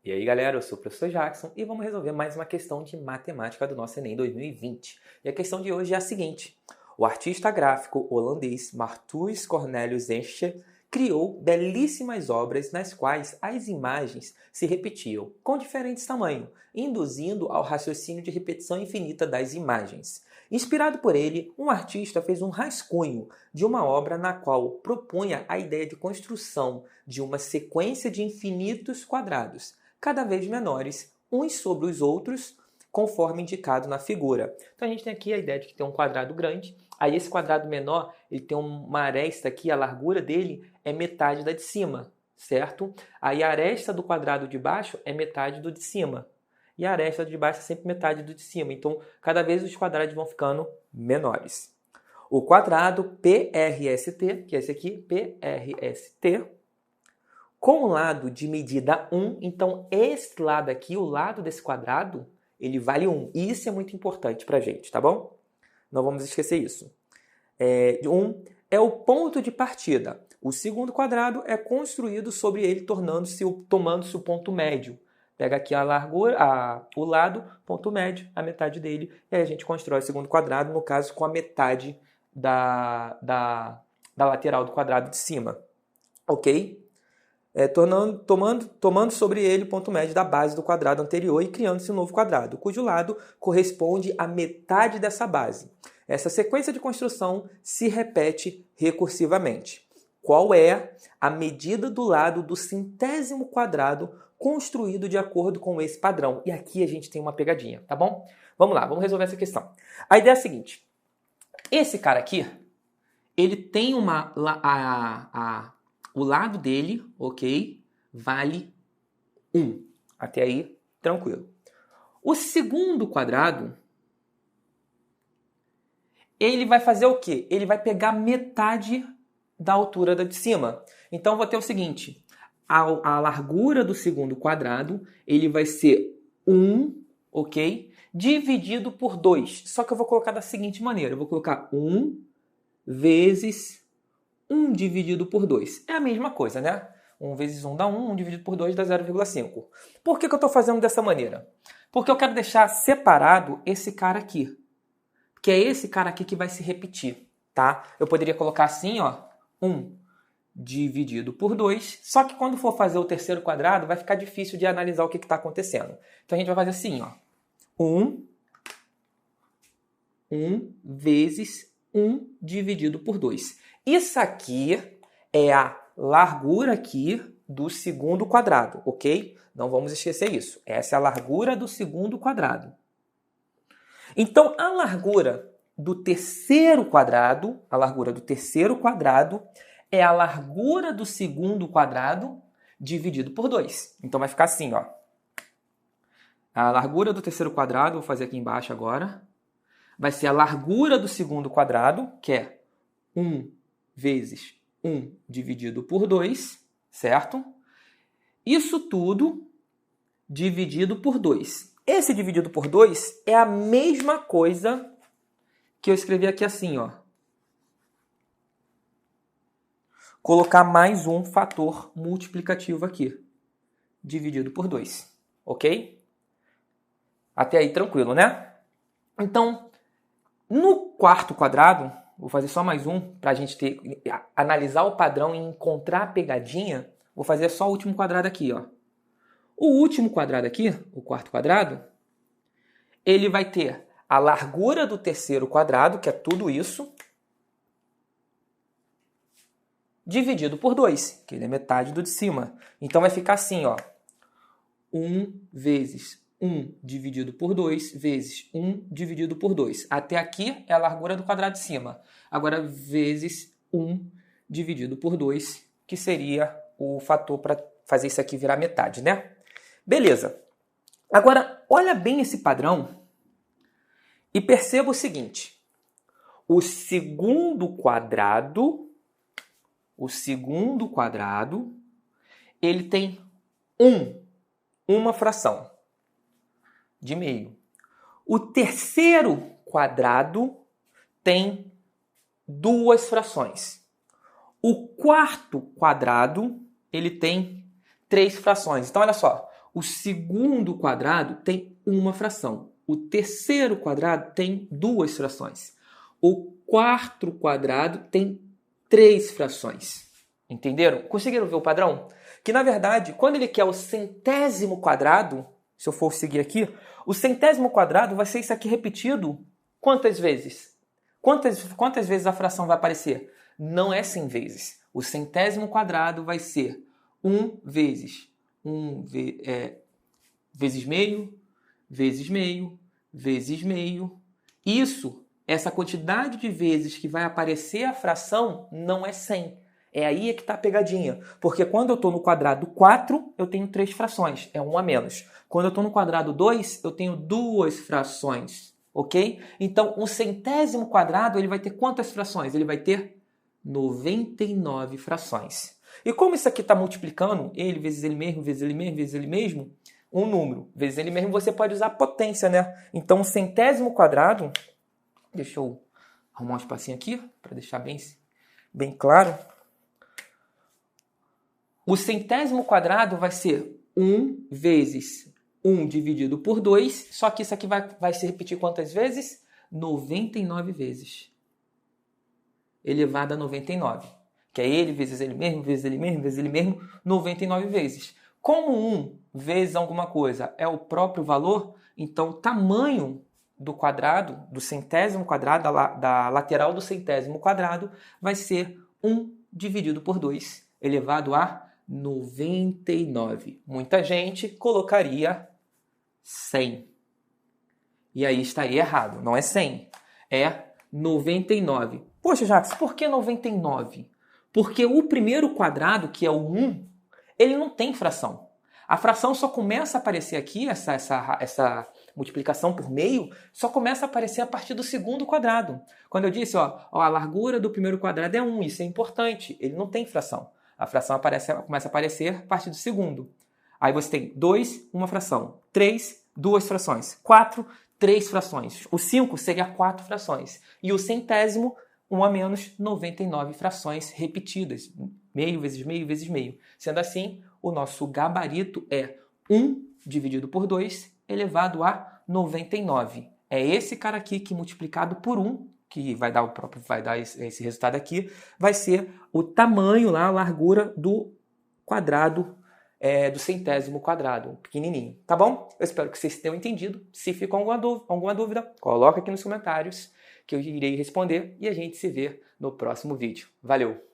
E aí galera, eu sou o professor Jackson e vamos resolver mais uma questão de matemática do nosso Enem 2020. E a questão de hoje é a seguinte: o artista gráfico holandês Martins Cornelius Escher criou belíssimas obras nas quais as imagens se repetiam com diferentes tamanhos, induzindo ao raciocínio de repetição infinita das imagens. Inspirado por ele, um artista fez um rascunho de uma obra na qual propunha a ideia de construção de uma sequência de infinitos quadrados, cada vez menores, uns sobre os outros, conforme indicado na figura. Então a gente tem aqui a ideia de que tem um quadrado grande, aí esse quadrado menor, ele tem uma aresta aqui, a largura dele é metade da de cima, certo? Aí a aresta do quadrado de baixo é metade do de cima. E a aresta de baixo é sempre metade do de cima. Então, cada vez os quadrados vão ficando menores. O quadrado PRST, que é esse aqui, PRST, com o lado de medida 1, então esse lado aqui, o lado desse quadrado, ele vale 1. E isso é muito importante pra gente, tá bom? Não vamos esquecer isso. 1 é o ponto de partida. O segundo quadrado é construído sobre ele, tomando-se o ponto médio. Pega aqui a largura, o lado, ponto médio, a metade dele, e aí a gente constrói o segundo quadrado, no caso, com a metade da lateral do quadrado de cima. Ok? Tomando sobre ele o ponto médio da base do quadrado anterior e criando-se um novo quadrado, cujo lado corresponde à metade dessa base. Essa sequência de construção se repete recursivamente. Qual é a medida do lado do centésimo quadrado construído de acordo com esse padrão? E aqui a gente tem uma pegadinha, tá bom? Vamos lá, vamos resolver essa questão. A ideia é a seguinte: esse cara aqui, ele tem o lado dele, ok, vale 1. Até aí, tranquilo. O segundo quadrado, ele vai fazer o quê? Ele vai pegar metade da altura da de cima. Então, eu vou ter o seguinte: a largura do segundo quadrado, ele vai ser 1, ok? Dividido por 2. Só que eu vou colocar da seguinte maneira: eu vou colocar 1 vezes 1 dividido por 2. É a mesma coisa, né? 1 vezes 1 dá 1, 1 dividido por 2 dá 0,5. Por que eu estou fazendo dessa maneira? Porque eu quero deixar separado esse cara aqui. Que é esse cara aqui que vai se repetir, tá? Eu poderia colocar assim, ó, 1 dividido por 2, só que quando for fazer o terceiro quadrado, vai ficar difícil de analisar o que está acontecendo. Então a gente vai fazer assim, ó, 1 vezes 1 dividido por 2. Isso aqui é a largura aqui do segundo quadrado, ok? Não vamos esquecer isso. Essa é a largura do segundo quadrado. Então, a largura do terceiro quadrado é a largura do segundo quadrado dividido por 2. Então, vai ficar assim, ó. A largura do terceiro quadrado, vou fazer aqui embaixo agora, vai ser a largura do segundo quadrado, que é 1 vezes 1 dividido por 2, certo? Isso tudo dividido por 2. Esse dividido por 2 é a mesma coisa que eu escrevi aqui assim, ó. Colocar mais um fator multiplicativo aqui, dividido por 2, ok? Até aí tranquilo, né? Então, no quarto quadrado, vou fazer só mais um para a gente analisar o padrão e encontrar a pegadinha. Vou fazer só o último quadrado aqui, ó. O último quadrado aqui, o quarto quadrado, ele vai ter a largura do terceiro quadrado, que é tudo isso, dividido por 2, que ele é metade do de cima. Então vai ficar assim, ó. 1 vezes 1 dividido por 2 vezes 1 dividido por 2. Até aqui é a largura do quadrado de cima. Agora, vezes 1 dividido por 2, que seria o fator para fazer isso aqui virar metade, né? Beleza. Agora, olha bem esse padrão e perceba o seguinte. O segundo quadrado, ele tem uma fração de meio. O terceiro quadrado tem 2 frações. O quarto quadrado, ele tem 3 frações. Então, olha só. O segundo quadrado tem uma fração. O terceiro quadrado tem 2 frações. O quarto quadrado tem 3 frações. Entenderam? Conseguiram ver o padrão? Que, na verdade, quando ele quer o centésimo quadrado, se eu for seguir aqui, o centésimo quadrado vai ser isso aqui repetido quantas vezes? Quantas vezes a fração vai aparecer? Não é 100 vezes. O centésimo quadrado vai ser 1 vezes vezes meio, vezes meio, vezes meio. Essa quantidade de vezes que vai aparecer a fração não é 100. É aí que está a pegadinha. Porque quando eu estou no quadrado 4, eu tenho 3 frações. É 1 a menos. Quando eu estou no quadrado 2, eu tenho 2 frações. Ok? Então, um centésimo quadrado ele vai ter quantas frações? Ele vai ter 99 frações. E como isso aqui está multiplicando, ele vezes ele mesmo, vezes ele mesmo, vezes ele mesmo, um número vezes ele mesmo, você pode usar potência, né? Então, um centésimo quadrado, deixa eu arrumar um espacinho aqui para deixar bem claro. O centésimo quadrado vai ser 1 vezes 1 dividido por 2, só que isso aqui vai se repetir quantas vezes? 99 vezes. Elevado a 99. Que é ele vezes ele mesmo, vezes ele mesmo, vezes ele mesmo, 99 vezes. Como 1 vezes alguma coisa é o próprio valor, então o tamanho do quadrado, do centésimo quadrado, da lateral do centésimo quadrado, vai ser 1 dividido por 2, elevado a 99. Muita gente colocaria 100. E aí estaria errado. Não é 100, é 99. Poxa, Jacques, por que 99? Porque o primeiro quadrado, que é o 1, ele não tem fração. A fração só começa a aparecer aqui, essa multiplicação por meio, só começa a aparecer a partir do segundo quadrado. Quando eu disse, a largura do primeiro quadrado é 1, isso é importante, ele não tem fração. A fração começa a aparecer a partir do segundo. Aí você tem 2, uma fração. 3, 2 frações. 4, 3 frações. O 5 seria 4 frações. E o centésimo, 1 a menos, 99 frações repetidas. Meio vezes meio vezes meio. Sendo assim, o nosso gabarito é 1 dividido por 2 elevado a 99. É esse cara aqui que multiplicado por 1, que vai dar esse resultado aqui, vai ser o tamanho lá, a largura do quadrado, do centésimo quadrado, pequenininho, tá bom? Eu espero que vocês tenham entendido. Se ficou alguma dúvida, coloca aqui nos comentários que eu irei responder e a gente se vê no próximo vídeo. Valeu!